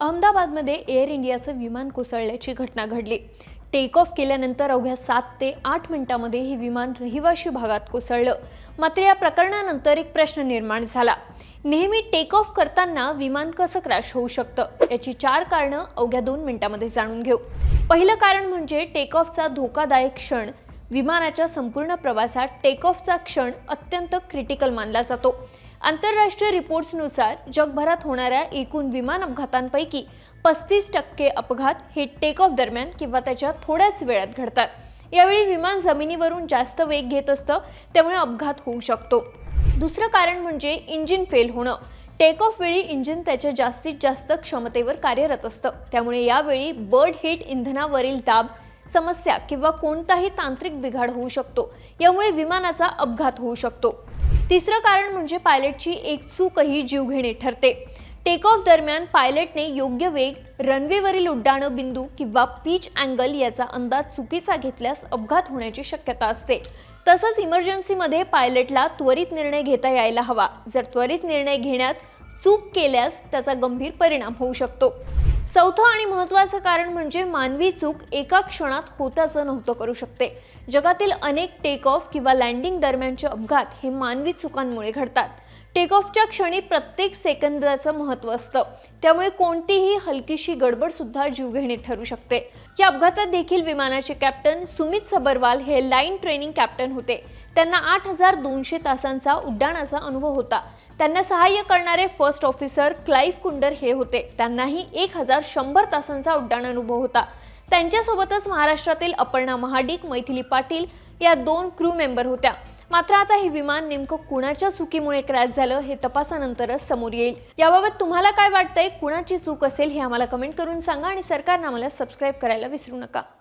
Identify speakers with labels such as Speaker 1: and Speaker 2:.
Speaker 1: अहमदाबादमध्ये एअर इंडियाचं विमान कोसळल्याची घटना घडली। टेक ऑफ केल्यानंतर अवघ्या 7 ते 8 मिनिटांमध्ये हे विमान रहिवाशी भागात कोसळलं। मात्र या प्रकरणानंतर एक प्रश्न निर्माण झाला। नेहमी टेक ऑफ करताना विमान कसं क्रॅश होऊ शकतं? याची 4 कारणं अवघ्या 2 मिनिटांमध्ये जाणून घेऊ। पहिलं कारण म्हणजे टेक ऑफचा धोकादायक क्षण। विमानाच्या संपूर्ण प्रवासात टेक ऑफचा क्षण अत्यंत क्रिटिकल मानला जातो। आंतरराष्ट्रीय रिपोर्ट्सनुसार जगभरात होणाऱ्या एकूण विमान अपघातांपैकी 35% अपघात हे टेक ऑफ दरम्यान किंवा त्याच्या थोड्याच वेळात घडतात। यावेळी विमान जमिनीवरून जास्त वेग घेत असतं, त्यामुळे अपघात होऊ शकतो। दुसरं कारण म्हणजे इंजिन फेल होणं। टेक ऑफ वेळी इंजिन त्याच्या जास्तीत जास्त क्षमतेवर कार्यरत असतं, त्यामुळे यावेळी बर्ड हीट, इंधनावरील दाब समस्या किंवा कोणताही तांत्रिक बिघाड होऊ शकतो। यामुळे विमानाचा अपघात होऊ शकतो। तिसरं कारण म्हणजे पायलटची एक चूकही जीवघेणी ठरते। टेक ऑफ दरम्यान पायलटने योग्य वेग, रनवेवरील उड्डाण बिंदू किंवा पिच अँगल याचा अंदाज चुकीचा घेतल्यास अपघात होण्याची शक्यता असते। तसंच इमर्जन्सीमध्ये पायलटला त्वरित निर्णय घेता यायला हवा। जर त्वरित निर्णय घेण्यात चूक केल्यास त्याचा गंभीर परिणाम होऊ शकतो। चौथं आणि महत्त्वाचं कारण म्हणजे मानवी चूक एका क्षणात होताचं नव्हतं करू शकते। जगातील अनेक टेक ऑफ किंवा लँडिंग दरम्यानचे अपघात हे मानवी चुकांमुळे घडतात। टेक ऑफच्या क्षणी प्रत्येक सेकंदाचं महत्त्व असतं, त्यामुळे कोणतीही हलकीशी गडबड सुद्धा जीवघेणी ठरू शकते। या अपघातात देखील विमानाचे कॅप्टन सुमित सबरवाल हे लाईन ट्रेनिंग कॅप्टन होते। त्यांना 8200 तासांचा उड्डाणाचा अनुभव होता। त्यांना सहाय्य करणारे फर्स्ट ऑफिसर क्लाइव्ह कुंडर हे होते। त्यांनाही 1100 तासांचा उड्डाण अनुभव होता। त्यांच्यासोबतच महाराष्ट्रातील अपर्णा महाडिक, मैथिली पाटील या 2 क्रू मेंबर होत्या। मात्र आता हे विमान नेमकं कुणाच्या चुकीमुळे क्रॅश झालं हे तपासानंतरच समोर येईल। याबाबत तुम्हाला काय वाटतंय? कुणाची चूक असेल हे आम्हाला कमेंट करून सांगा आणि सरकारने आम्हाला सबस्क्राइब करायला विसरू नका।